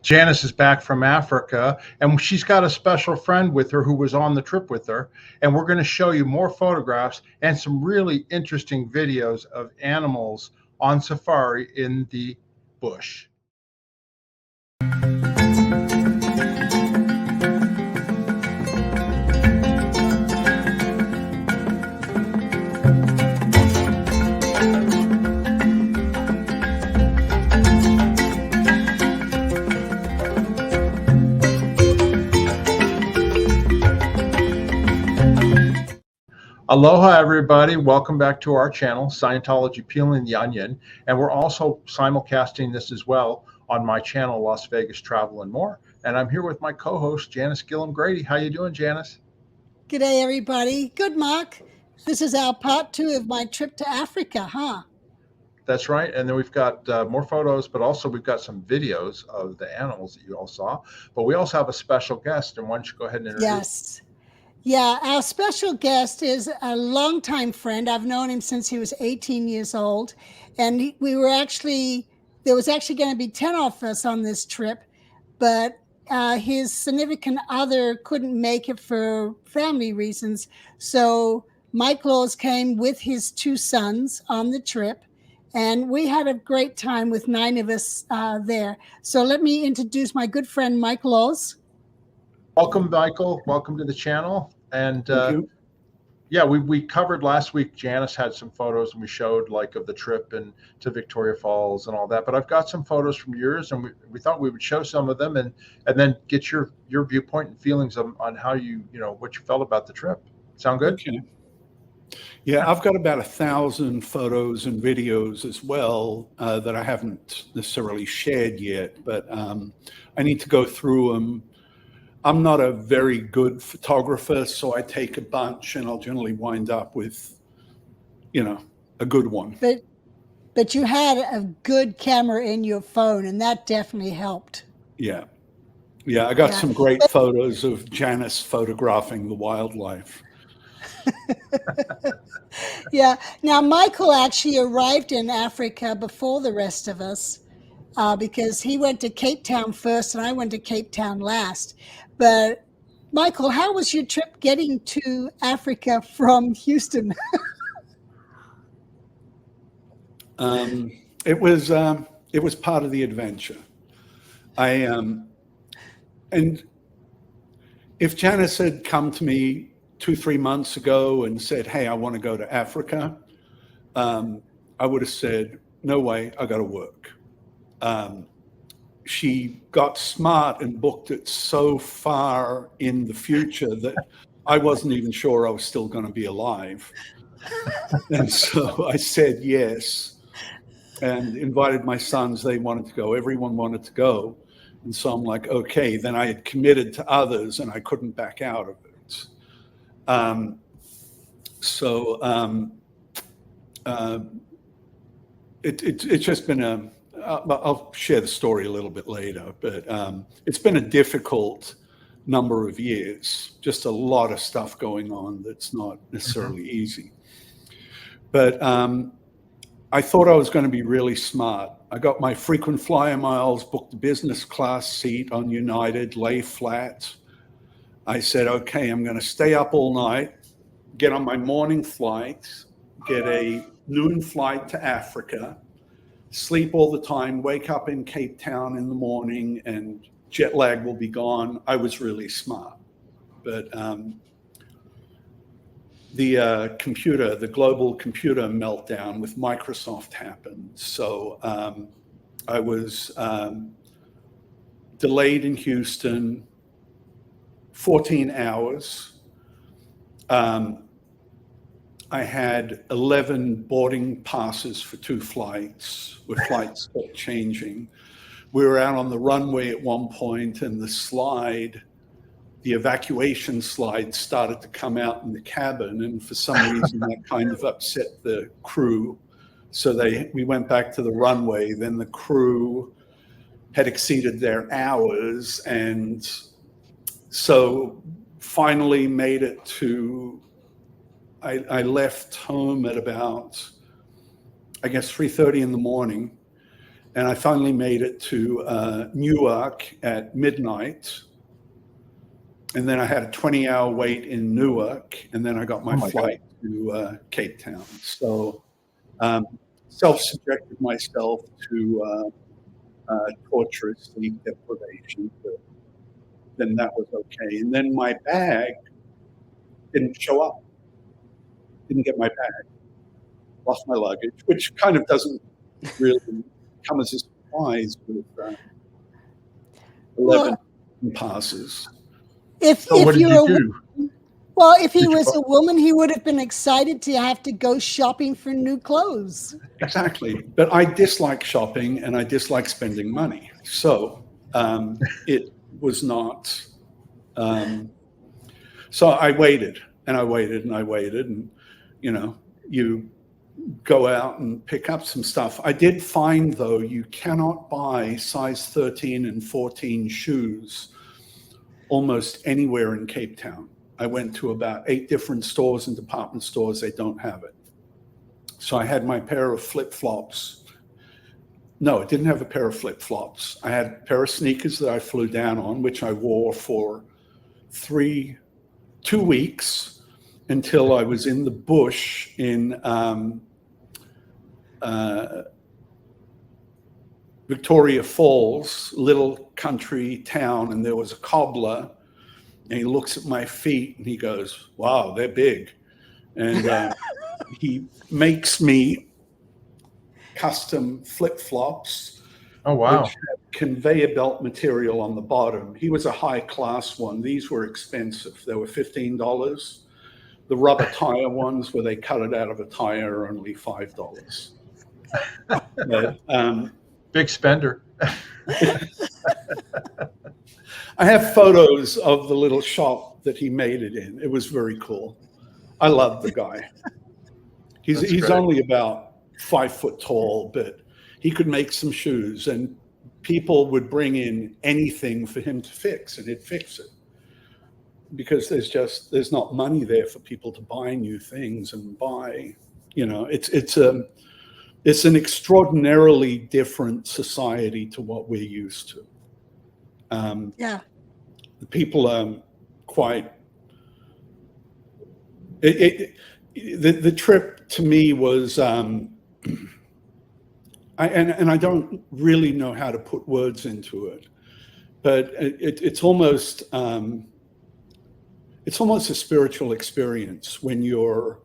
Janis is back from Africa, and she's got a special friend with her who was on the trip with her. And we're going to show you more photographs and some really interesting videos of animals on safari in the bush. Aloha, everybody. Welcome back to our channel, Scientology Peeling the Onion. And we're also simulcasting this as well on my channel, Las Vegas Travel and More. And I'm here with my co-host, Janis Gillham Grady. How you doing, Janis? G'day, everybody. Good, Mark. This is our part 2 of my trip to Africa, huh? That's right. And then we've got more photos, but also we've got some videos of the animals that you all saw. But we also have a special guest. And why don't you go ahead and introduce? Yes. Yeah, our special guest is a longtime friend. I've known him since he was 18 years old. And there was actually going to be 10 of us on this trip, but his significant other couldn't make it for family reasons. So Mike Laws came with his 2 sons on the trip, and we had a great time with 9 of us there. So let me introduce my good friend, Mike Laws. Welcome, Michael. Welcome to the channel. And yeah, we covered last week. Janis had some photos, and we showed like of the trip and to Victoria Falls and all that. But I've got some photos from yours, and we thought we would show some of them and then get your viewpoint and feelings on how what you felt about the trip. Sound good? Okay. Yeah, I've got about 1,000 photos and videos as well that I haven't necessarily shared yet, but I need to go through them. I'm not a very good photographer, so I take a bunch and I'll generally wind up with, a good one. But you had a good camera in your phone, and that definitely helped. Yeah. Yeah, I got some great photos of Janis photographing the wildlife. Yeah. Now, Michael actually arrived in Africa before the rest of us because he went to Cape Town first and I went to Cape Town last. But Michael, how was your trip getting to Africa from Houston? It was part of the adventure. And if Janis had come to me 2-3 months ago and said, "Hey, I want to go to Africa," I would have said, "No way, I got to work." She got smart and booked it so far in the future that I wasn't even sure I was still going to be alive. And so I said yes and invited my sons. They wanted to go. Everyone wanted to go. And so I'm like, okay, then I had committed to others and I couldn't back out of it. It's just been I'll share the story a little bit later, but it's been a difficult number of years, just a lot of stuff going on that's not necessarily easy. But I thought I was going to be really smart. I got my frequent flyer miles, booked a business class seat on United, lay flat. I said, okay, I'm going to stay up all night, get on my morning flight, get a noon flight to Africa, sleep all the time, wake up in Cape Town in the morning, and jet lag will be gone. I was really smart. But the global computer meltdown with Microsoft happened. So I was delayed in Houston 14 hours. I had 11 boarding passes for 2 flights, with flights kept changing. We were out on the runway at one point, and the evacuation slide started to come out in the cabin, and for some reason that kind of upset the crew. So we went back to the runway. Then the crew had exceeded their hours, and so finally made it to. I left home at about, I guess, 3:30 in the morning, And I finally made it to Newark at midnight. And then I had a 20-hour wait in Newark, and then I got my flight to Cape Town. So self-subjected myself to torturous sleep deprivation, but then that was okay. And then my bag didn't show up. Didn't get my bag. Lost my luggage, which kind of doesn't really come as a surprise with 11 passes. So what did you do? Well, if he was a woman, he would have been excited to have to go shopping for new clothes. Exactly. But I dislike shopping and I dislike spending money. So it was not. So I waited and I waited and I waited. And, you know, you go out and pick up some stuff. I did find, though, you cannot buy size 13 and 14 shoes almost anywhere in Cape Town. I went to about 8 different stores and department stores. They don't have it. So I had my pair of flip-flops. No, it didn't have a pair of flip-flops. I had a pair of sneakers that I flew down on, which I wore for 2 weeks until I was in the bush in Victoria Falls, little country town, and there was a cobbler, and he looks at my feet and he goes, "Wow, they're big." And he makes me custom flip-flops. Oh, wow. Which had conveyor belt material on the bottom. He was a high-class one. These were expensive. They were $15. The rubber tire ones, where they cut it out of a tire, are only $5. But, big spender. I have photos of the little shop that he made it in. It was very cool. I love the guy. He's only about 5 foot tall, but he could make some shoes, and people would bring in anything for him to fix, and he'd fix it. Because there's not money there for people to buy new things and buy, you know, it's an extraordinarily different society to what we're used to. The people are quite. The trip to me was, and I don't really know how to put words into it, but it's almost a spiritual experience when you're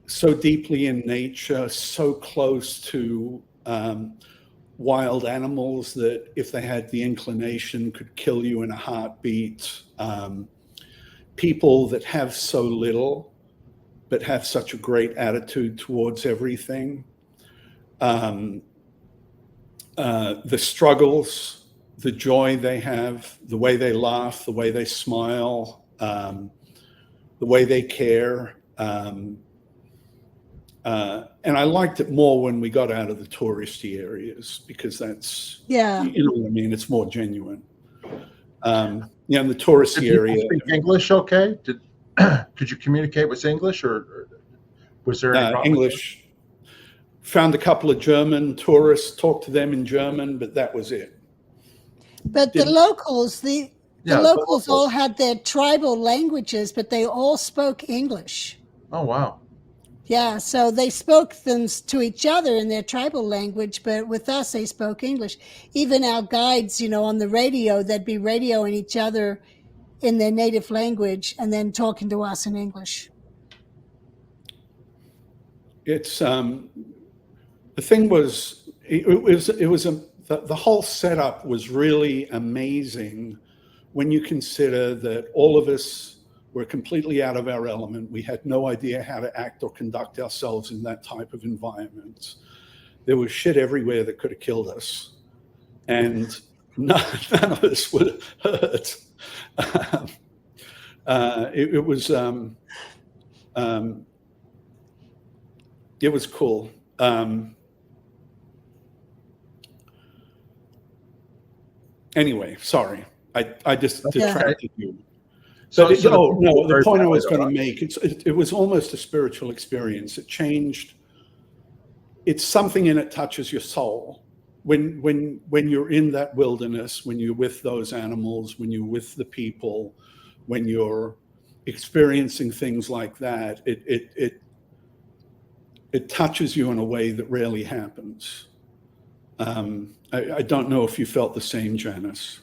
so deeply in nature, so close to wild animals that if they had the inclination could kill you in a heartbeat. People that have so little but have such a great attitude towards everything. The struggles, the joy they have, the way they laugh, the way they smile, the way they care. And I liked it more when we got out of the touristy areas, because that's, you know what I mean? It's more genuine. In the touristy area. Did you speak English okay? Could you communicate with English, or was there any problem? English? Found a couple of German tourists, talked to them in German, but that was it. But the locals, the locals all had their tribal languages, but they all spoke English. Oh, wow. Yeah, so they spoke them to each other in their tribal language, but with us, they spoke English. Even our guides, you know, on the radio, they'd be radioing each other in their native language and then talking to us in English. It's the thing was, the whole setup was really amazing when you consider that all of us were completely out of our element. We had no idea how to act or conduct ourselves in that type of environment. There was shit everywhere that could have killed us, and none of us would have hurt. It was cool. Anyway, sorry, I just detracted you. The point I was going to make, it was almost a spiritual experience. It changed it's something in it touches your soul. When you're in that wilderness, when you're with those animals, when you're with the people, when you're experiencing things like that, it touches you in a way that rarely happens. I don't know if you felt the same, Janis.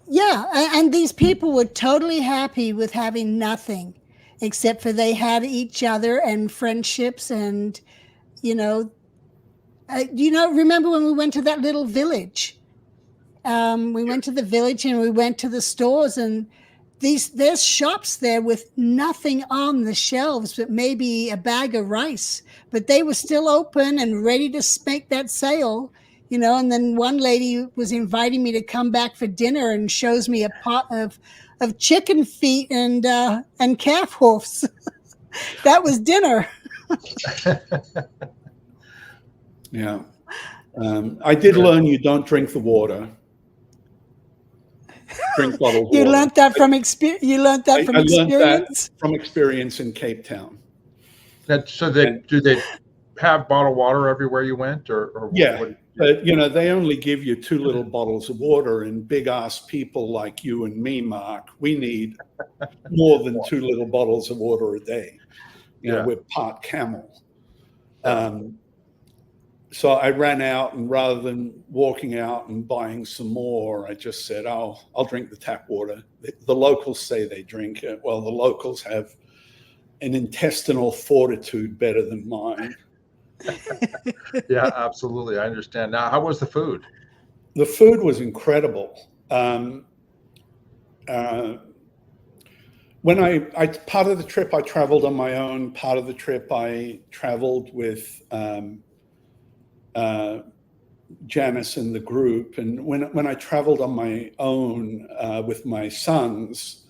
Yeah, and these people were totally happy with having nothing, except for they had each other and friendships, and remember when we went to that little village? We went to the village and we went to the stores, and there's shops there with nothing on the shelves but maybe a bag of rice, but they were still open and ready to make that sale. And then one lady was inviting me to come back for dinner and shows me a pot of chicken feet and calf hoofs. That was dinner. Yeah. I did learn you don't drink the water. Drink bottled water. You learned that from experience. I learned that from experience in Cape Town. Do they have bottled water everywhere you went, or yeah? What? But they only give you 2 little bottles of water, and big ass people like you and me, Mark, we need more than 2 little bottles of water a day. We're part camel. So I ran out, and rather than walking out and buying some more, I just said, "Oh, I'll drink the tap water." The locals say they drink it. Well, the locals have an intestinal fortitude better than mine. Yeah, absolutely. I understand. Now, how was the food? The food was incredible. When I part of the trip I traveled on my own. Part of the trip I traveled with Janis and the group. And when I traveled on my own with my sons,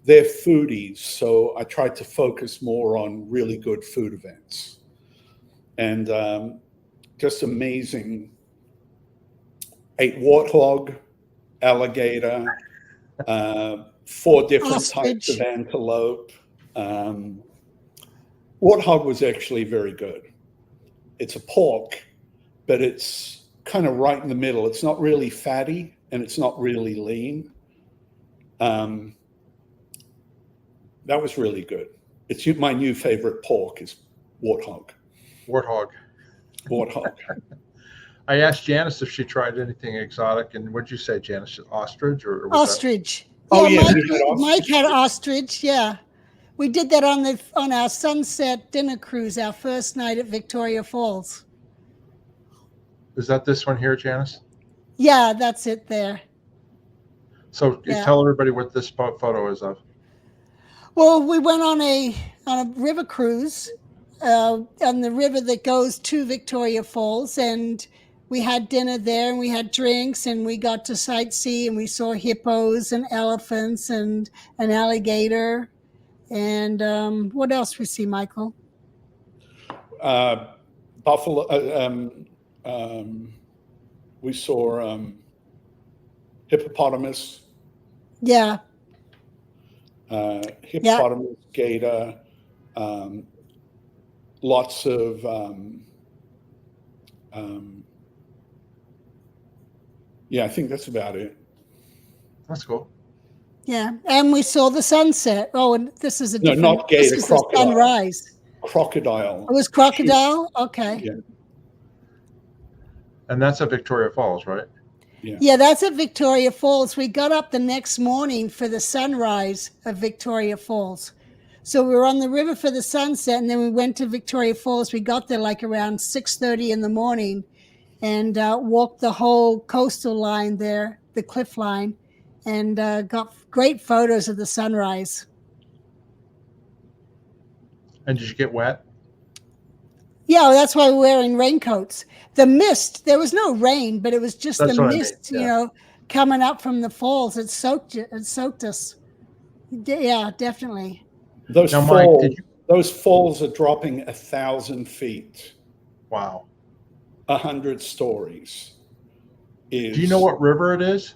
they're foodies, so I tried to focus more on really good food events. And just amazing. Ate warthog, alligator, 4 different types of antelope. Warthog was actually very good. It's a pork, but it's kind of right in the middle. It's not really fatty and it's not really lean. That was really good. It's my new favorite pork is warthog. Warthog. I asked Janis if she tried anything exotic, and what'd you say, Janis? Ostrich or ostrich? Oh yeah, Mike had ostrich. Yeah, we did that on our sunset dinner cruise, our first night at Victoria Falls. Is that this one here, Janis? Yeah, that's it there. So tell everybody what this photo is of. Well, we went on a river cruise on the river that goes to Victoria Falls, and we had dinner there, and we had drinks, and we got to sightsee, and we saw hippos and elephants and an alligator. And what else we see, Michael? Buffalo. We saw hippopotamus. Yeah. Hippopotamus, gator, lots of I think that's about it. That's cool. Yeah, and we saw the sunset. Oh, and this is not gator, crocodile. Sunrise. Crocodile. It was crocodile? Okay. Yeah. And that's at Victoria Falls, right? Yeah, that's at Victoria Falls. We got up the next morning for the sunrise of Victoria Falls. So we were on the river for the sunset, and then we went to Victoria Falls. We got there like around 6:30 in the morning and walked the whole coastal line there, the cliff line, and got great photos of the sunrise. And did you get wet? Yeah, that's why we're wearing raincoats. The mist, there was no rain, but it was just the mist, coming up from the falls. It soaked us. Yeah, definitely. Those falls are dropping 1,000 feet. Wow. 100 stories. Do you know what river it is?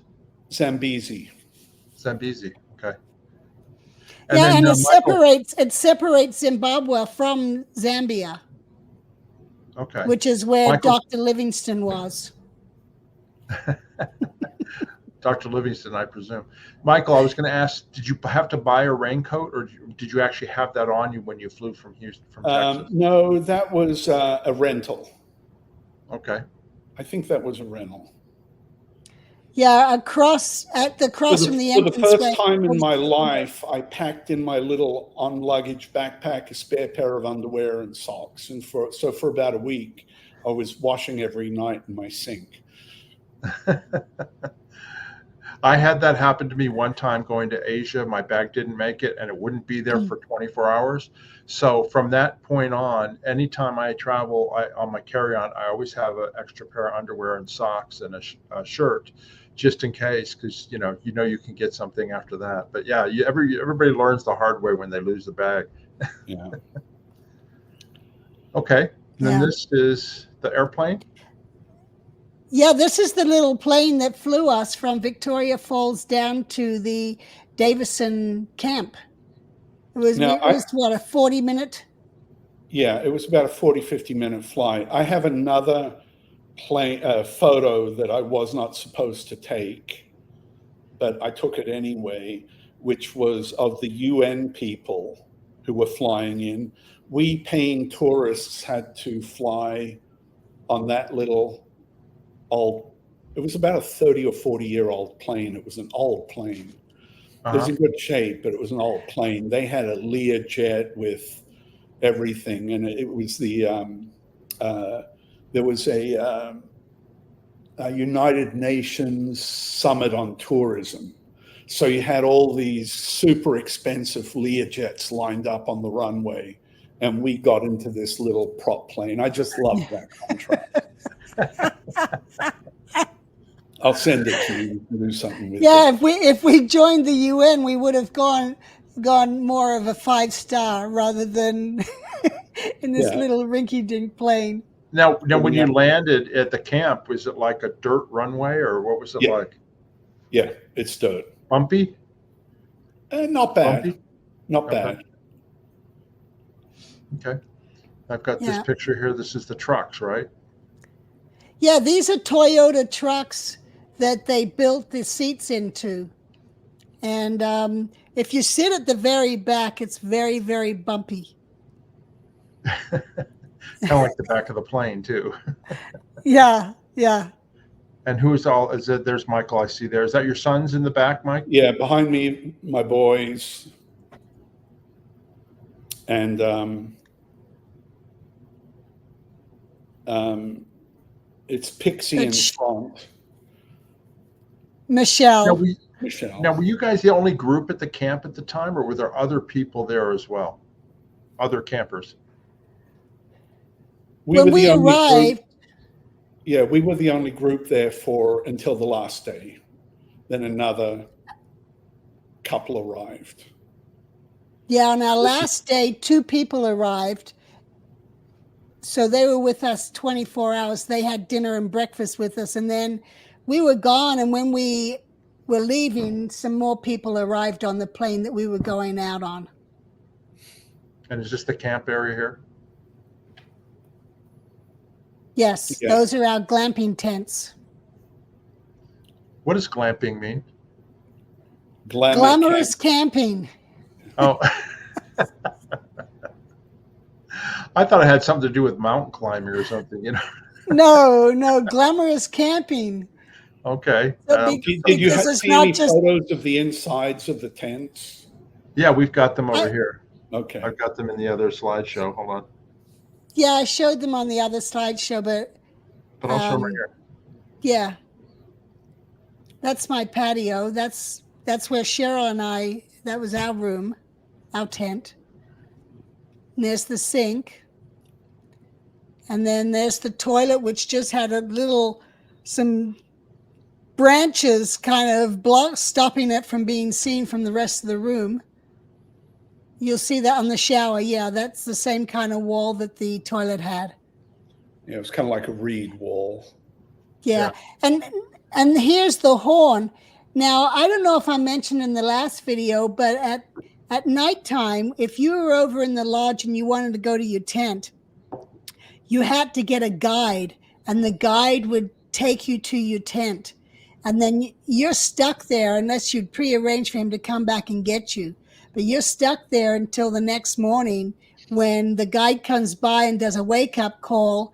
Zambezi. Okay. And it separates Zimbabwe from Zambia. Okay. which is where Michael- Dr. Livingston was. Dr. Livingston, I presume. Michael, I was going to ask, did you have to buy a raincoat, or did you actually have that on you when you flew from Texas? No, that was a rental. Okay. I think that was a rental. Yeah, across from the For the entrance. first time in my life, I packed in my little on-luggage backpack a spare pair of underwear and socks. And for about a week, I was washing every night in my sink. I had that happen to me one time going to Asia. My bag didn't make it, and it wouldn't be there for 24 hours. So from that point on, anytime I travel on my carry-on, I always have an extra pair of underwear and socks and a shirt, just in case, because you know you can get something after that. But yeah, everybody learns the hard way when they lose the bag. Yeah. Okay. And then Yeah. this is the airplane. Yeah, this is the little plane that flew us from Victoria Falls down to the Davison camp. It was what, a 40-minute? Yeah, it was about a 40, 50-minute flight. I have another photo that I was not supposed to take, but I took it anyway, which was of the UN people who were flying in. We paying tourists had to fly on that little it was about a 30 or 40-year-old plane. It was an old plane. It was in good shape, but it was an old plane. They had a Learjet with everything, and it was there was a United Nations summit on tourism. So you had all these super expensive Learjets lined up on the runway, and we got into this little prop plane. I just loved that contrast. I'll send it to you to do something with it. Yeah, if we joined the UN, we would have gone more of a 5-star rather than in this little rinky-dink plane. Now, when you landed at the camp, was it like a dirt runway, or what was it like? Yeah, it's dirt. Bumpy? Not bad. Bumpy? Not bad. Okay. I've got this picture here. This is the trucks, right? Yeah, these are Toyota trucks that they built the seats into. And if you sit at the very back, it's very, very bumpy. Kind of like the back of the plane, too. Yeah. And there's Michael, I see there. Is that your sons in the back, Mike? Yeah, behind me, my boys. And it's Pixie in front. Michelle. Now, were you guys the only group at the camp at the time, or were there other people there as well? Other campers? When we arrived. Yeah, we were the only group there until the last day. Then another couple arrived. Yeah, on our last day, 2 people arrived. So they were with us 24 hours. They had dinner and breakfast with us. And then we were gone. And when we were leaving, some more people arrived on the plane that we were going out on. And is this the camp area here? Yes, those are our glamping tents. What does glamping mean? Glamorous camping. Oh. I thought it had something to do with mountain climbing or something, No, glamorous camping. Okay. Did you see any photos of the insides of the tents? Yeah, we've got them over here. Okay. I've got them in the other slideshow. Hold on. Yeah, I showed them on the other slideshow, but I'll show them right here. Yeah. That's my patio. That's where Cheryl and I, that was our room, our tent. And there's the sink. And then there's the toilet, which just had some branches kind of stopping it from being seen from the rest of the room. You'll see that on the shower. Yeah, that's the same kind of wall that the toilet had. Yeah, it was kind of like a reed wall. Yeah. And here's the horn. Now, I don't know if I mentioned in the last video, but at nighttime, if you were over in the lodge and you wanted to go to your tent, you had to get a guide, and the guide would take you to your tent. And then you're stuck there unless you'd prearrange for him to come back and get you. But you're stuck there until the next morning when the guide comes by and does a wake-up call.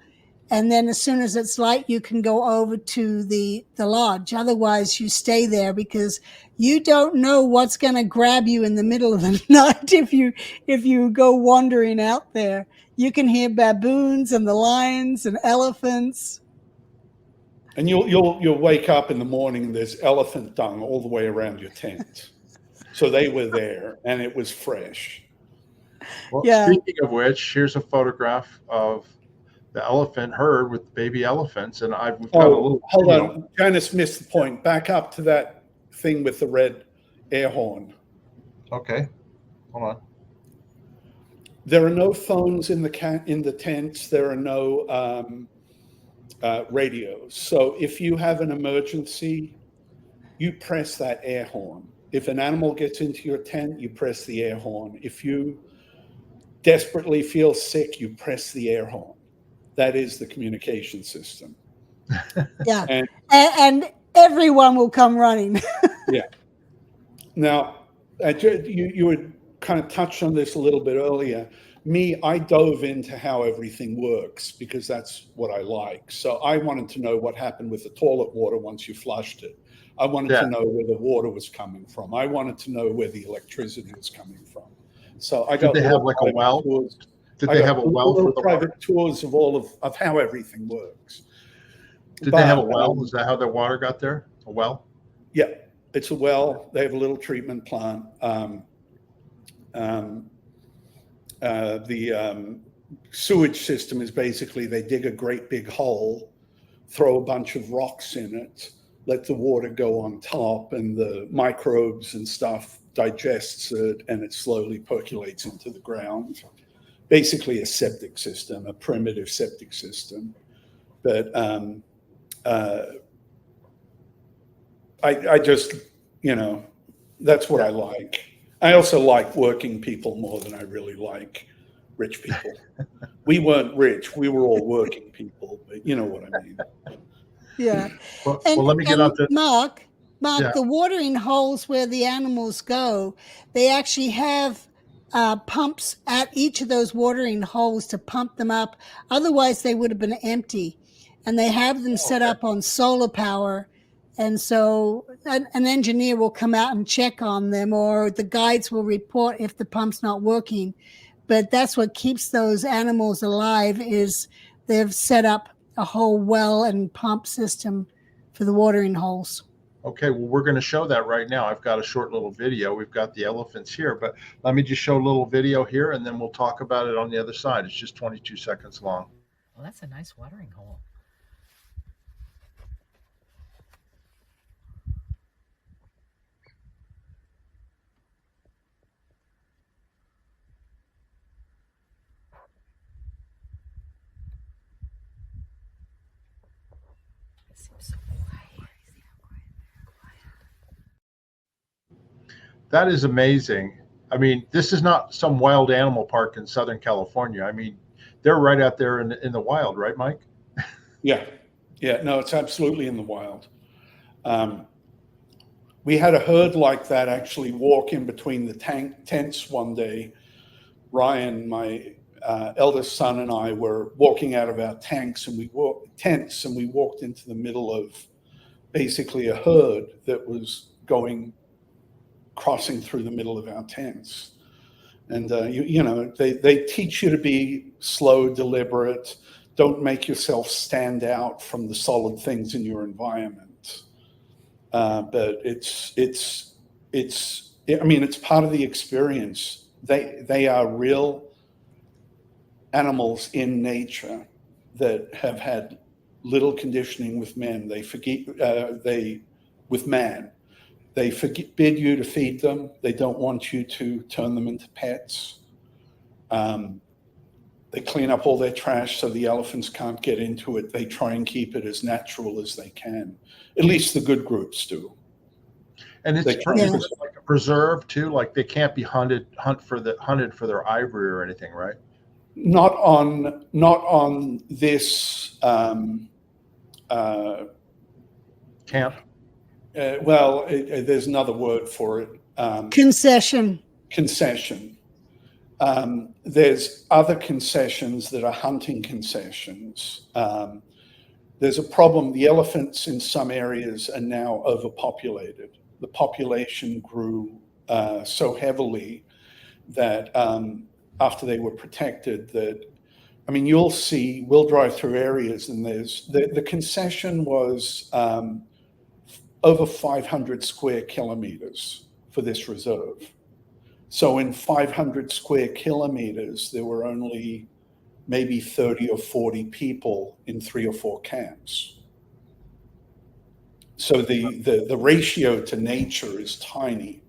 And then as soon as it's light, you can go over to the lodge. Otherwise, you stay there because you don't know what's going to grab you in the middle of the night if you go wandering out there. You can hear baboons and the lions and elephants. And you'll wake up in the morning and there's elephant dung all the way around your tent. So they were there and it was fresh. Well, speaking of which, here's a photograph of the elephant herd with baby elephants, and we've got a little. Hold on, Janis missed the point. Back up to that thing with the red air horn. Okay, hold on. There are no phones in the tents. There are no radios. So if you have an emergency, you press that air horn. If an animal gets into your tent, you press the air horn. If you desperately feel sick, you press the air horn. That is the communication system. Yeah. And everyone will come running. Yeah. Now, you would kind of touched on this a little bit earlier. I dove into how everything works because that's what I like. So I wanted to know what happened with the toilet water once you flushed it. I wanted to know where the water was coming from. I wanted to know where the electricity was coming from. So I got. Did they have like a well? Did they have a well for the private tours of all of how everything works? Did they have a well? Is that how the water got there? A well? Yeah, it's a well. They have a little treatment plant. The sewage system is basically they dig a great big hole, throw a bunch of rocks in it, let the water go on top, and the microbes and stuff digests it, and it slowly percolates into the ground. Basically a septic system, a primitive septic system. But I just, that's what I like. I also like working people more than I really like rich people. We weren't rich. We were all working people, but you know what I mean. Yeah. Well, let me get out the... Mark, the watering holes where the animals go, they actually have pumps at each of those watering holes to pump them up. Otherwise, they would have been empty. And they have them set up on solar power. And so an engineer will come out and check on them, or the guides will report if the pump's not working. But that's what keeps those animals alive is they've set up a whole well and pump system for the watering holes. Okay, well, we're going to show that right now. I've got a short little video. We've got the elephants here, but let me just show a little video here, and then we'll talk about it on the other side. It's just 22 seconds long. Well, that's a nice watering hole. That is amazing. I mean, this is not some wild animal park in Southern California. I mean, they're right out there in the wild, right, Mike? Yeah. No, it's absolutely in the wild. We had a herd like that actually walk in between the tents one day. Ryan, my eldest son, and I were walking out of our tents, and we walked into the middle of basically a herd that was crossing through the middle of our tents. And, they teach you to be slow, deliberate. Don't make yourself stand out from the solid things in your environment. But it's part of the experience. They are real animals in nature that have had little conditioning with men. With man. They forbid you to feed them. They don't want you to turn them into pets. They clean up all their trash so the elephants can't get into it. They try and keep it as natural as they can. At least the good groups do. And it's like a preserve too. Like they can't be hunted for their ivory or anything, right? not on this Camp. well, there's another word for it. Concession. Concession. There's other concessions that are hunting concessions. There's a problem. The elephants in some areas are now overpopulated. The population grew so heavily that after they were protected, that, I mean, we'll drive through areas and there's, the concession was over 500 square kilometers for this reserve. So in 500 square kilometers, there were only maybe 30 or 40 people in 3 or 4 camps. So the ratio to nature is tiny.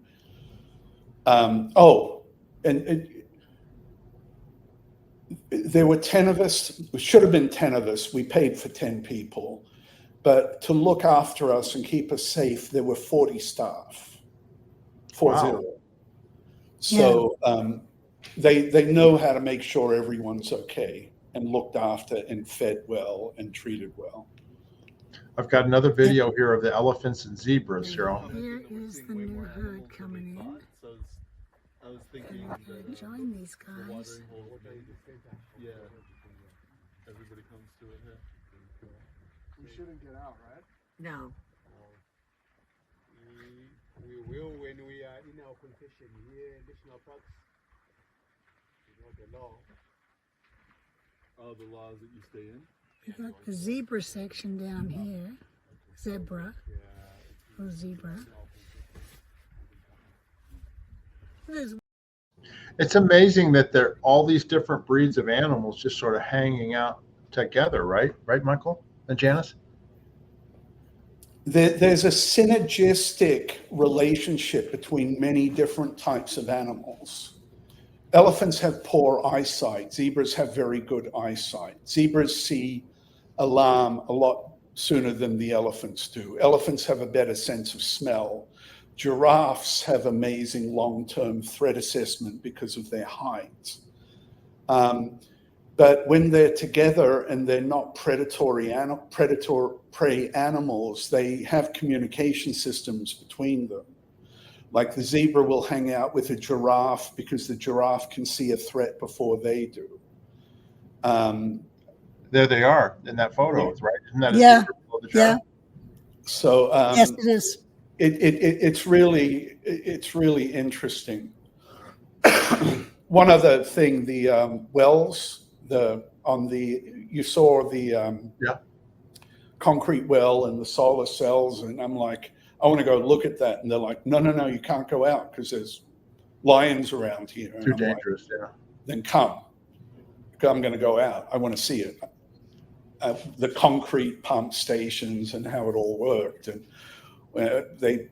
There were 10 of us. It should have been 10 of us. We paid for 10 people. But to look after us and keep us safe, there were 40 staff. 40. Wow. So they know how to make sure everyone's okay and looked after and fed well and treated well. I've got another video here of the elephants and zebras, Cheryl. Here is the new herd coming in. I was thinking Join these guys. yeah, everybody comes to it here. We shouldn't get out, right? No. We will when we are in our concession here, national parks. You know the law. Oh, the laws that you stay in? We got the zebra section down here. Zebra. Oh, zebra. It's amazing that there all these different breeds of animals just sort of hanging out together, right? Right, Michael and Janis? There's a synergistic relationship between many different types of animals. Elephants have poor eyesight. Zebras have very good eyesight. Zebras see alarm a lot sooner than the elephants do. Elephants have a better sense of smell. Giraffes have amazing long-term threat assessment because of their height. But when they're together and they're not predatory prey animals, they have communication systems between them. Like the zebra will hang out with a giraffe because the giraffe can see a threat before they do. There they are in that photo, right? Isn't that a Yeah. zebra below the giraffe? So Yes, it is. it's really interesting. One other thing, the wells, you saw the concrete well and the solar cells, and I'm like, I want to go look at that, and they're like, no, you can't go out because there's lions around here. And Too I'm dangerous, like, then come. I'm going to go out. I want to see it. The concrete pump stations and how it all worked, and they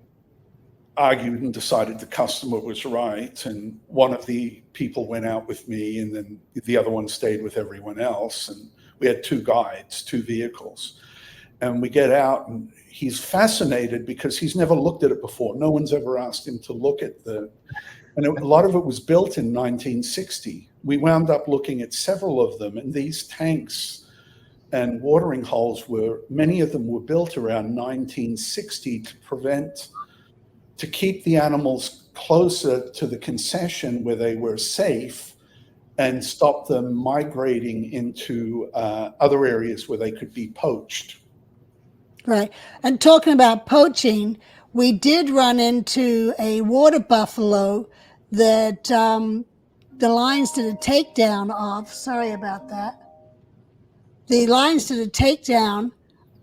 argued and decided the customer was right, and one of the people went out with me and then the other one stayed with everyone else, and we had 2 guides, 2 vehicles, and we get out and he's fascinated because he's never looked at it before. No one's ever asked him to look at a lot of it was built in 1960. We wound up looking at several of them, and these tanks and watering holes many of them were built around 1960 to keep the animals closer to the concession where they were safe and stop them migrating into other areas where they could be poached. Right. And talking about poaching, we did run into a water buffalo that the lions did a takedown of. Sorry about that. The lions did a takedown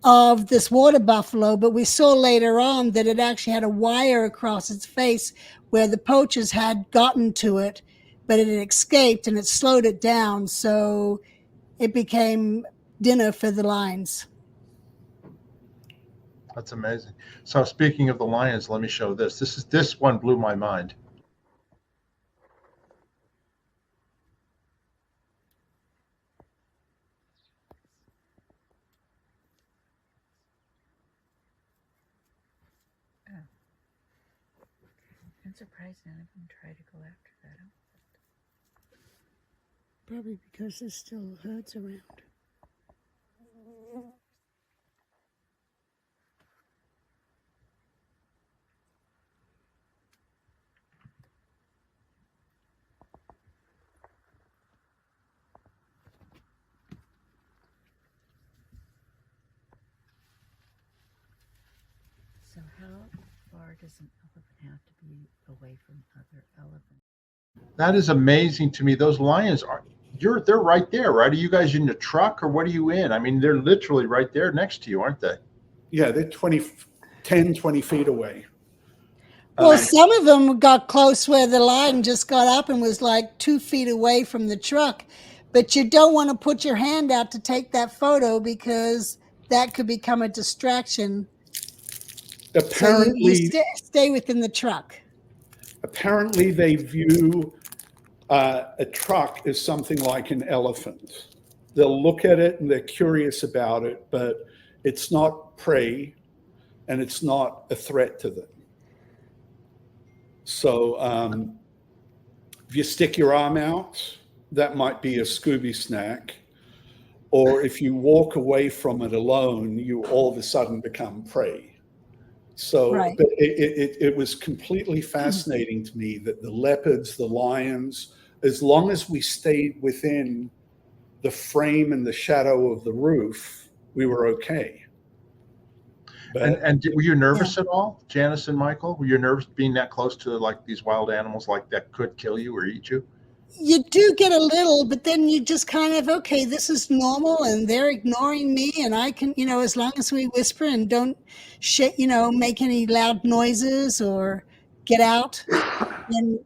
of this water buffalo, but we saw later on that it actually had a wire across its face where the poachers had gotten to it, but it had escaped and it slowed it down. So it became dinner for the lions. That's amazing. So speaking of the lions, let me show this. This one blew my mind. I'm surprised none of them try to go after that Probably because there's still herds around. So how far does an elephant have to be away from other elephants? That is amazing to me. Those lions are they're right there, right? Are you guys in the truck or what are you in? I mean, they're literally right there next to you, aren't they? Yeah, they're 10, 20 feet away. Well, some of them got close where the lion just got up and was like 2 feet away from the truck. But you don't want to put your hand out to take that photo because that could become a distraction. Apparently, So you stay within the truck. apparently they view a truck as something like an elephant. They'll look at it and they're curious about it, but it's not prey and it's not a threat to them. So if you stick your arm out, that might be a Scooby snack. Or if you walk away from it alone, you all of a sudden become prey. So Right. but it was completely fascinating to me that the leopards, the lions, as long as we stayed within the frame and the shadow of the roof, we were okay. But And were you nervous at all, Janice and Michael? Were you nervous being that close to like these wild animals like that could kill you or eat you? You do get a little, but then you just kind of, okay, this is normal and they're ignoring me. And I can, as long as we whisper and don't make any loud noises or get out, then,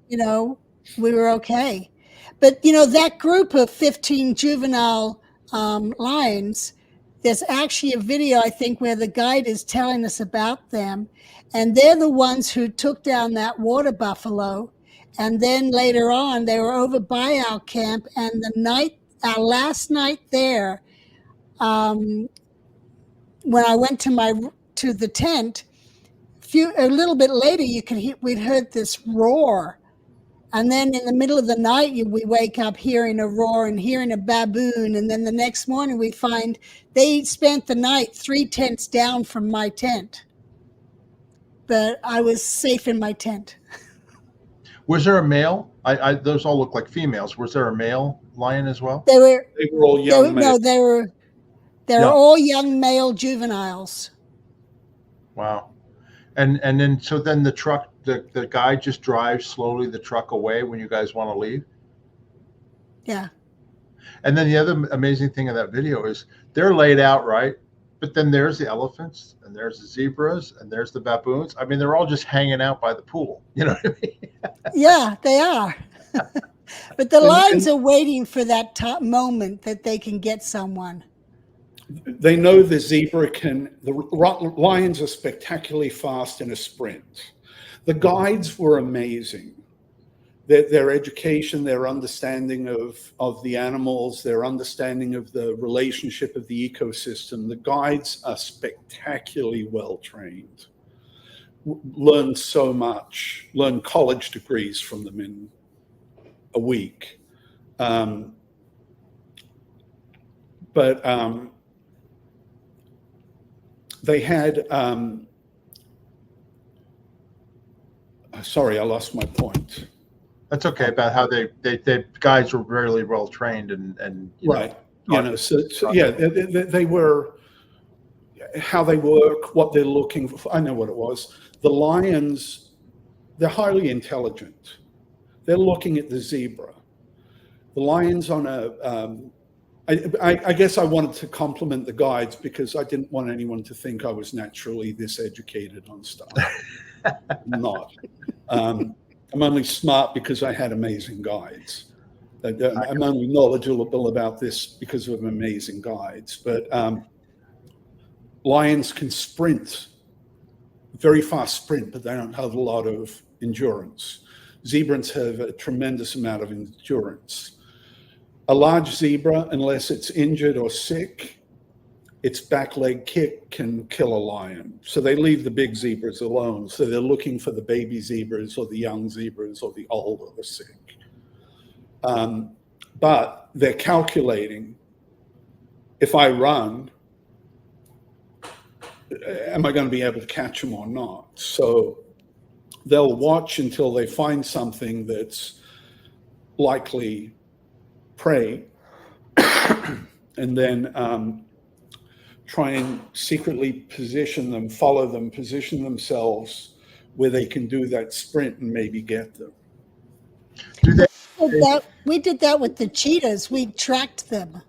we were okay. But, that group of 15 juvenile lions, there's actually a video, I think, where the guide is telling us about them. And they're the ones who took down that water buffalo. And then later on, they were over by our camp. And our last night there, when I went to the tent, a little bit later, we'd heard this roar. And then in the middle of the night, we wake up hearing a roar and hearing a baboon. And then the next morning, we find they spent the night 3 tents down from my tent. But I was safe in my tent. Was there a male? Those all look like females. Was there a male lion as well? They were all young males. No, they were all young male juveniles. Wow. And then the truck, the guy just drives slowly the truck away when you guys want to leave. Yeah. And then the other amazing thing of that video is they're laid out right, but then there's the elephants and there's the zebras and there's the baboons. I mean, they're all just hanging out by the pool. You know what I mean? Yeah, they are. But the lions are waiting for that moment that they can get someone. They know the lions are spectacularly fast in a sprint. The guides were amazing. Their education, their understanding of the animals, their understanding of the relationship of the ecosystem. The guides are spectacularly well trained. Learn so much, learn college degrees from them in a week. They had, sorry, I lost my point. That's okay. About how they guys were really well trained and right. They were, how they work, what they're looking for. I know what it was. The lions, they're highly intelligent. They're looking at the zebra. The lion's on I guess I wanted to compliment the guides because I didn't want anyone to think I was naturally this educated on stuff. I'm not. I'm only smart because I had amazing guides. I'm only knowledgeable about this because of amazing guides. But lions can sprint, very fast sprint, but they don't have a lot of endurance. Zebras have a tremendous amount of endurance. A large zebra, unless it's injured or sick, its back leg kick can kill a lion. So they leave the big zebras alone. So they're looking for the baby zebras or the young zebras or the old or the sick. but they're calculating, if I run, am I going to be able to catch them or not? So they'll watch until they find something that's likely prey, and then try and secretly position them, follow them, position themselves where they can do that sprint and maybe get them. Do they? We did that with the cheetahs. We tracked them.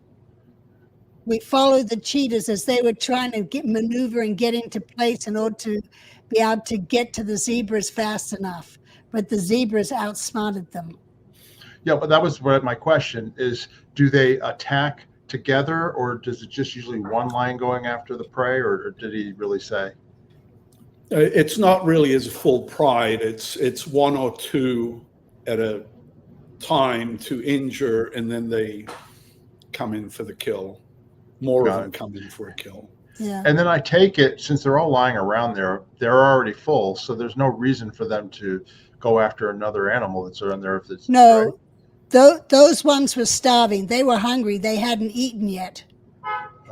We followed the cheetahs as they were trying to maneuver and get into place in order to be able to get to the zebras fast enough. But the zebras outsmarted them. Yeah, but that was what my question is: do they attack together, or does it just usually one lion going after the prey, or did he really say? It's not really as a full pride. It's one or two at a time to injure, and then they come in for the kill. More of them come in for a kill. Yeah. And then I take it, since they're all lying around there, they're already full, so there's no reason for them to go after another animal that's around there. If it's no, those ones were starving. They were hungry. They hadn't eaten yet.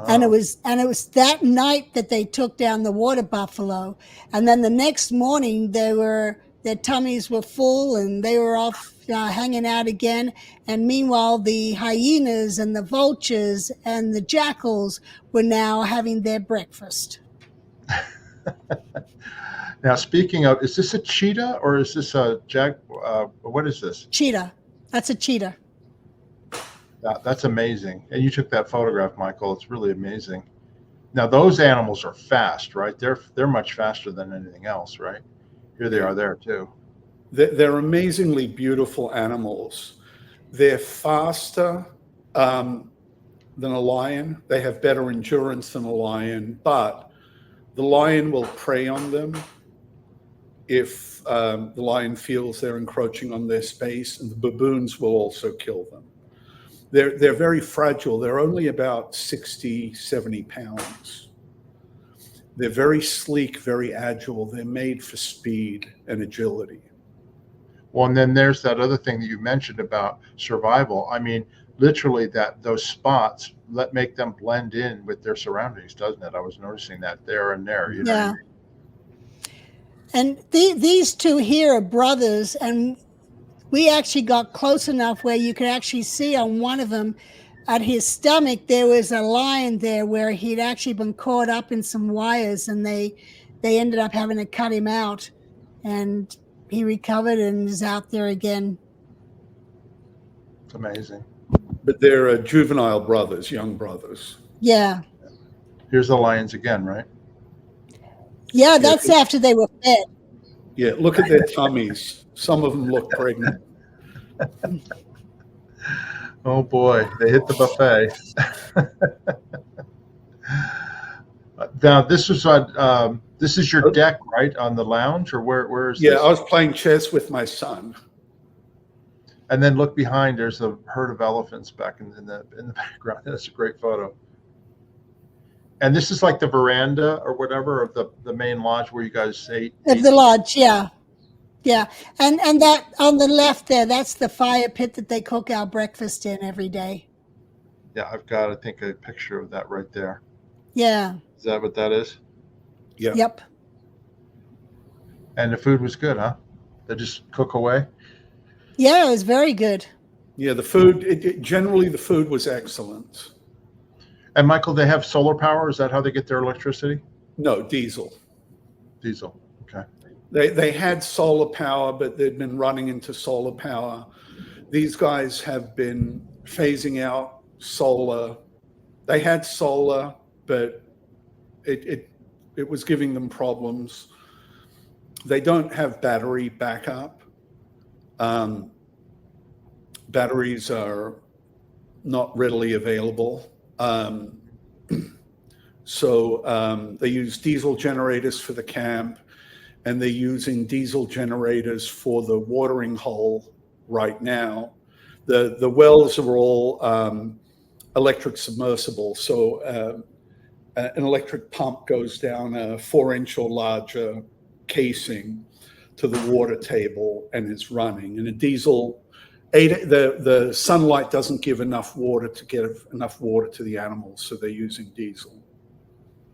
And it was that night that they took down the water buffalo, and then the next morning their tummies were full and they were off hanging out again. And meanwhile, the hyenas and the vultures and the jackals were now having their breakfast. Now, speaking of, is this a cheetah or is this a what is this? Cheetah. That's a cheetah. That's amazing. And you took that photograph, Michael. It's really amazing. Now, those animals are fast, right? They're much faster than anything else, right? Here they are there too. They're amazingly beautiful animals. They're faster than a lion. They have better endurance than a lion, but the lion will prey on them if the lion feels they're encroaching on their space, and the baboons will also kill them. They're very fragile. They're only about 60, 70 pounds. They're very sleek, very agile. They're made for speed and agility. Well, and then there's that other thing that you mentioned about survival. I mean, literally those spots make them blend in with their surroundings, doesn't it? I was noticing that there and there. You know? Yeah. And these two here are brothers, and we actually got close enough where you could actually see on one of them at his stomach, there was a line there where he'd actually been caught up in some wires, and they ended up having to cut him out, and he recovered and is out there again. It's amazing. But they're juvenile brothers, young brothers. Yeah. Here's the lions again, right? Yeah, that's after they were fed. Yeah, look at their tummies. Some of them look pregnant. Oh boy, they hit the buffet. Now this is your deck, right, on the lounge, or where is this? Yeah, I was playing chess with my son. And then look behind. There's a herd of elephants back in the background. That's a great photo. And this is like the veranda or whatever of the main lodge where you guys ate. Of the lodge, yeah. Yeah. And that on the left there, that's the fire pit that they cook our breakfast in every day. Yeah, I've got, I think, a picture of that right there. Yeah. Is that what that is? Yeah. Yep. And the food was good, huh? They just cook away? Yeah, it was very good. Yeah, the food, generally the food was excellent. And Michael, they have solar power? Is that how they get their electricity? No, diesel. Diesel. Okay. They had solar power, but they'd been running into solar power. These guys have been phasing out solar. They had solar, but it was giving them problems. They don't have battery backup. Batteries are not readily available. So they use diesel generators for the camp, and they're using diesel generators for the watering hole right now. The wells are all electric submersible. So an electric pump goes down a 4-inch or larger casing to the water table and is running. And a diesel The sunlight doesn't give enough water to get enough water to the animals, so they're using diesel.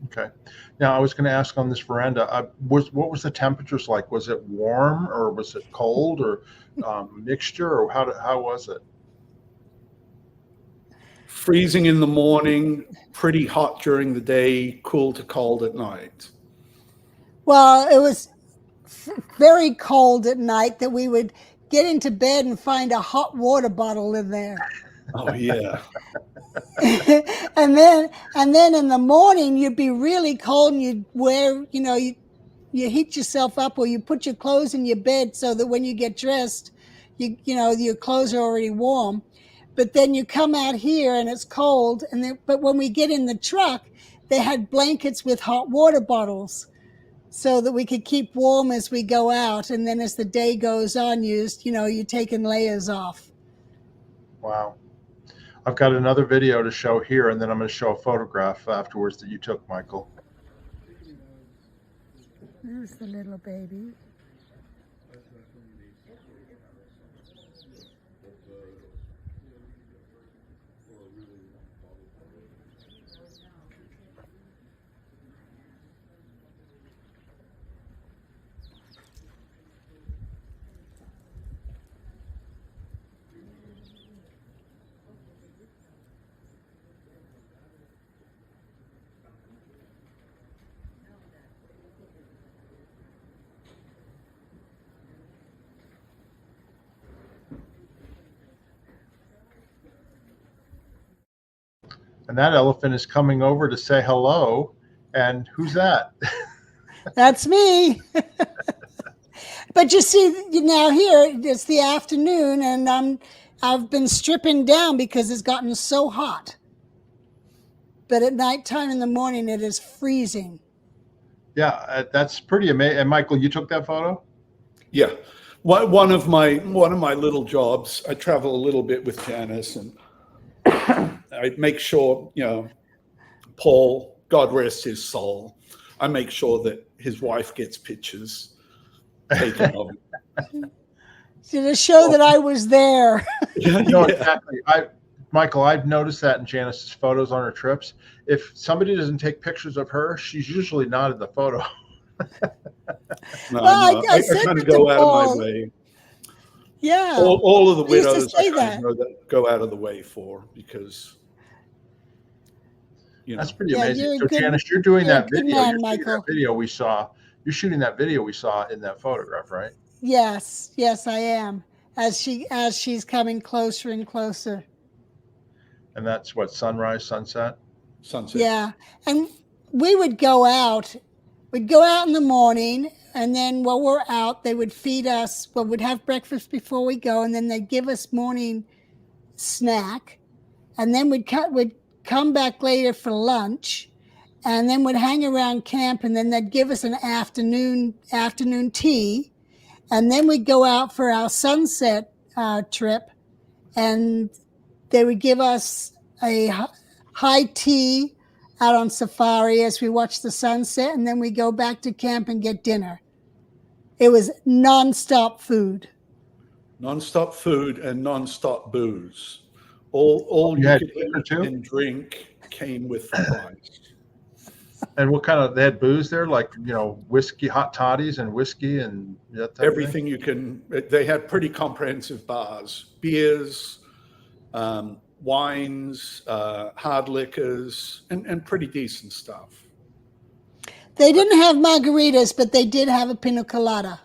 Okay. Now I was going to ask on this veranda, what was the temperatures like? Was it warm or was it cold or mixture, or how was it? Freezing in the morning, pretty hot during the day, cool to cold at night. Well, it was very cold at night that we would get into bed and find a hot water bottle in there. Oh yeah. and then in the morning you'd be really cold and you'd wear, you heat yourself up, or you put your clothes in your bed so that when you get dressed, your clothes are already warm. But then you come out here and it's cold, but when we get in the truck, they had blankets with hot water bottles so that we could keep warm as we go out. And then as the day goes on, you're taking layers off. Wow. I've got another video to show here, and then I'm going to show a photograph afterwards that you took, Michael. There's the little baby. And that elephant is coming over to say hello. And who's that? That's me. But you see, now here it's the afternoon, and I've been stripping down because it's gotten so hot. But at nighttime in the morning, it is freezing. Yeah, that's pretty amazing. And Michael, you took that photo? Yeah. One of my little jobs, I travel a little bit with Janis, and I make sure, Paul, God rest his soul, I make sure that his wife gets pictures taken of him. To show that I was there. No, exactly. Michael, I've noticed that in Janis's photos on her trips. If somebody doesn't take pictures of her, she's usually not in the photo. No, I said kind of to go out Paul, of my way. Yeah. All of the I used to widows say I kind of go out of the way for, because That's pretty Yeah, amazing. you're a So good- Janis, you're doing you're a that good video. man, You're shooting Michael. that video we saw. You're shooting that video we saw in that photograph, right? Yes, I am. As she's coming closer and closer. And that's what, sunrise, sunset? sunset. Yeah. And we would go out. We'd go out in the morning, and then while we're out, they would feed us. Well, we'd have breakfast before we go, and then they'd give us morning snack. And then we'd come back later for lunch, and then we'd hang around camp, and then they'd give us an afternoon tea. And then we'd go out for our sunset trip, and they would give us a high tea out on safari as we watch the sunset, and then we go back to camp and get dinner. It was nonstop food. Non-stop food and non-stop booze. All You you had could liquor eat too? and drink came with the price. And what kind of, they had booze there, like, whiskey, hot toddies and whiskey and that type Everything you can. They had pretty comprehensive bars, beers, wines, hard liquors, and pretty decent stuff. They didn't have margaritas, but they did have a pina colada.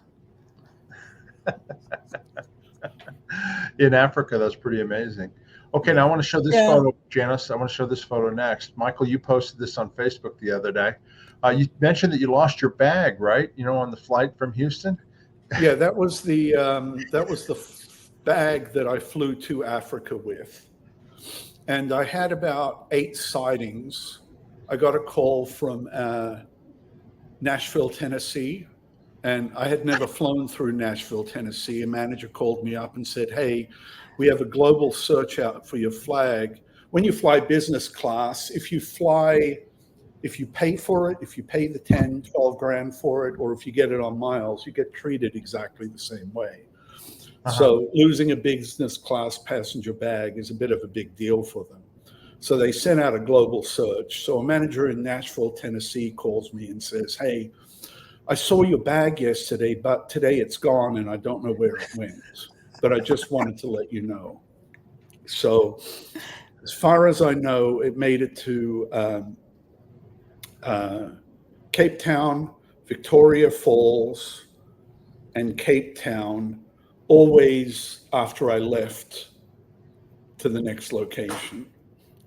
In Africa? That's pretty amazing. Okay, now I want to show this photo, Janis. I want to show this photo next. Michael, you posted this on Facebook the other day. You mentioned that you lost your bag, right? On the flight from Houston. Yeah, that was the bag that I flew to Africa with, and I had about 8 sightings. I got a call from Nashville, Tennessee, and I had never flown through Nashville, Tennessee. A manager called me up and said, "Hey, we have a global search out for your flag. When you fly business class, if you pay for it, if you pay the 10, 12 grand for it, or if you get it on miles, you get treated exactly the same way." So losing a business class passenger bag is a bit of a big deal for them. So they sent out a global search. So a manager in Nashville, Tennessee calls me and says, hey, I saw your bag yesterday, but today it's gone and I don't know where it went. But I just wanted to let you know. So as far as I know, it made it to Cape Town, Victoria Falls, and Cape Town, always after I left to the next location.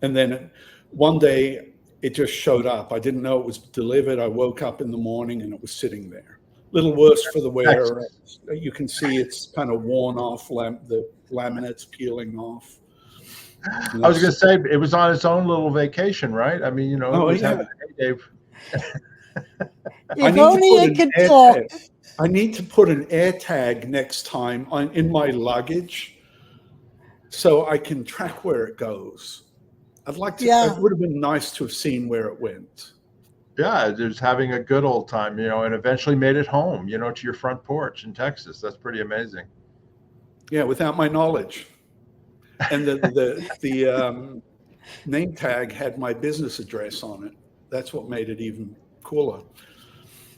And then one day it just showed up. I didn't know it was delivered. I woke up in the morning and it was sitting there. A little worse for the wear. You can see it's kind of worn off, the laminate's peeling off. I was going to say, it was on its own little vacation, right? I mean, you know, it was having a heyday. If only it could talk. I need to put an air tag next time in my luggage so I can track where it goes. I'd like to, it would have been nice to have seen where it went. Yeah, just having a good old time, you know, and eventually made it home, you know, to your front porch in Texas. That's pretty amazing. Yeah, without my knowledge. And the name tag had my business address on it. That's what made it even cooler.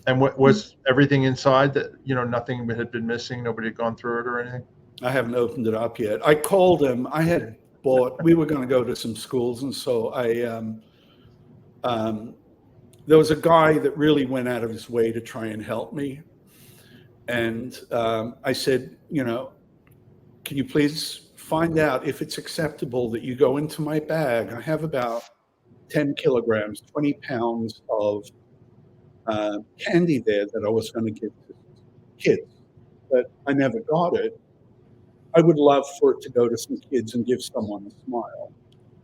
And what was everything inside that, you know, nothing had been missing? Nobody had gone through it or anything? I haven't opened it up yet. I called him. We were going to go to some schools. And so there was a guy that really went out of his way to try and help me. And I said, you know, can you please find out if it's acceptable that you go into my bag? I have about 10 kilograms, 20 pounds of candy there that I was going to give to kids, but I never got it. I would love for it to go to some kids and give someone a smile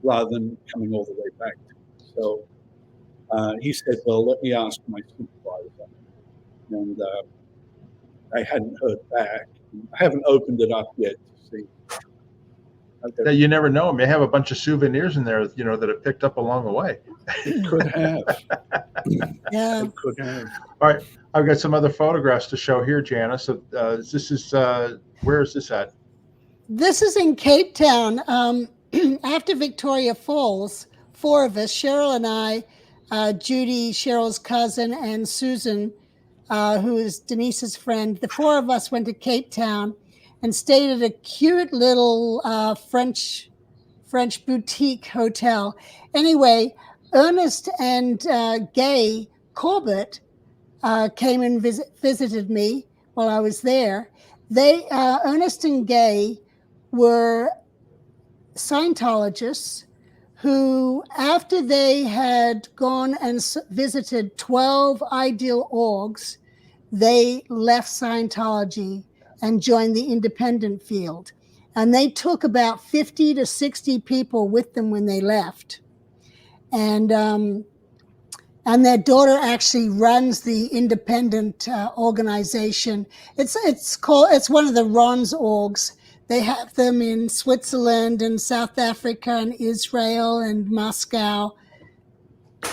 rather than coming all the way back to me. So he said, well, let me ask my supervisor. And I hadn't heard back. I haven't opened it up yet to see. Okay. You never know. May have a bunch of souvenirs in there, you know, that have picked up along the way. It could have. Yeah. It could have. All right. I've got some other photographs to show here, Janice. So this is, where is this at? This is in Cape Town. After Victoria Falls, four of us, Cheryl and I, Judy, Cheryl's cousin, and Susan, who is Denise's friend, the four of us went to Cape Town and stayed at a cute little French boutique hotel. Anyway, Ernest and Gay Corbett came and visited me while I was there. Ernest and Gay were Scientologists who, after they had gone and visited 12 ideal orgs, they left Scientology and joined the independent field. And they took about 50 to 60 people with them when they left. And their daughter actually runs the independent organization. It's one of the Ron's orgs. They have them in Switzerland and South Africa and Israel and Moscow.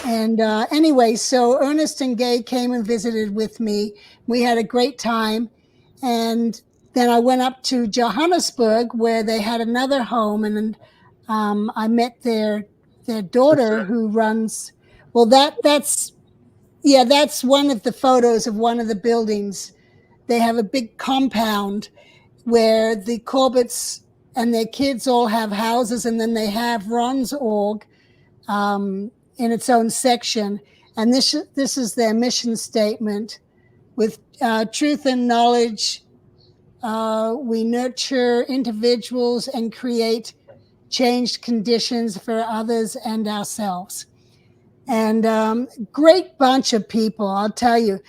And anyway, so Ernest and Gay came and visited with me. We had a great time. And then I went up to Johannesburg where they had another home, and I met their daughter who runs. Well, that's one of the photos of one of the buildings. They have a big compound where the Corbetts and their kids all have houses, and then they have Ron's org in its own section. And this is their mission statement. With truth and knowledge, we nurture individuals and create changed conditions for others and ourselves. And great bunch of people, I'll tell you.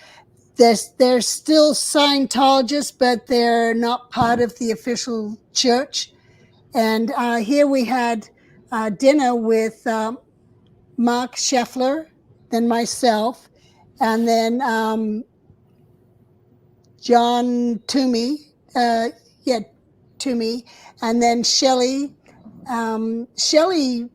They're still Scientologists, but they're not part of the official church. And here we had dinner with Mark Scheffler, then myself, and then John Toomey, Toomey, and then Shelley. Shelley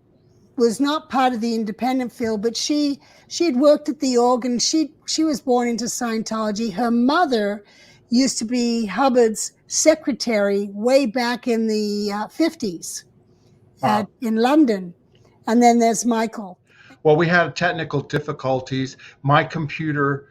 was not part of the independent field, but she had worked at the org, and she was born into Scientology. Her mother used to be Hubbard's secretary way back in the 50s in London. And then there's Michael. Well, we had technical difficulties. My computer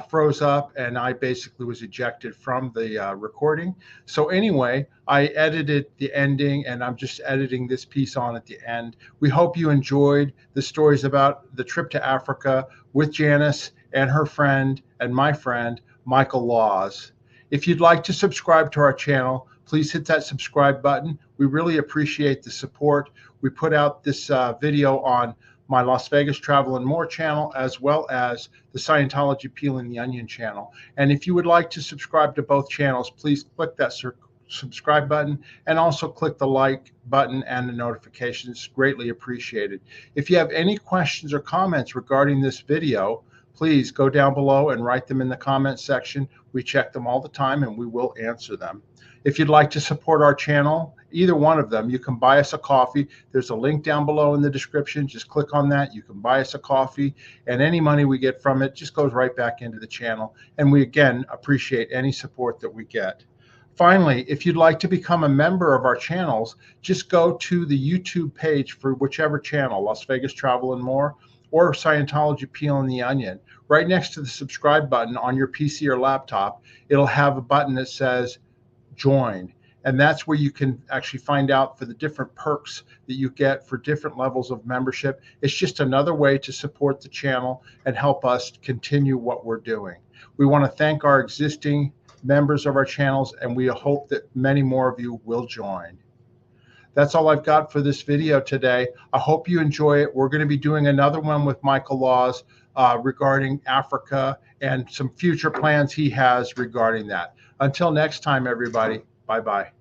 froze up and I basically was ejected from the recording. So anyway, I edited the ending and I'm just editing this piece on at the end. We hope you enjoyed the stories about the trip to Africa with Janis and her friend and my friend, Michael Laws. If you'd like to subscribe to our channel, please hit that subscribe button. We really appreciate the support. We put out this video on my Las Vegas Travel and More channel, as well as the Scientology Peeling the Onion channel. And if you would like to subscribe to both channels, please click that subscribe button and also click the like button and the notifications. Greatly appreciated. If you have any questions or comments regarding this video, please go down below and write them in the comment section. We check them all the time and we will answer them. If you'd like to support our channel, either one of them, you can buy us a coffee. There's a link down below in the description. Just click on that. You can buy us a coffee, and any money we get from it just goes right back into the channel. And we, again, appreciate any support that we get. Finally, if you'd like to become a member of our channels, just go to the YouTube page for whichever channel, Las Vegas Travel and More or Scientology Peeling the Onion. Right next to the subscribe button on your PC or laptop, it'll have a button that says join. And that's where you can actually find out for the different perks that you get for different levels of membership. It's just another way to support the channel and help us continue what we're doing. We want to thank our existing members of our channels, and we hope that many more of you will join. That's all I've got for this video today. I hope you enjoy it. We're going to be doing another one with Michael Laws regarding Africa and some future plans he has regarding that. Until next time, everybody, bye-bye.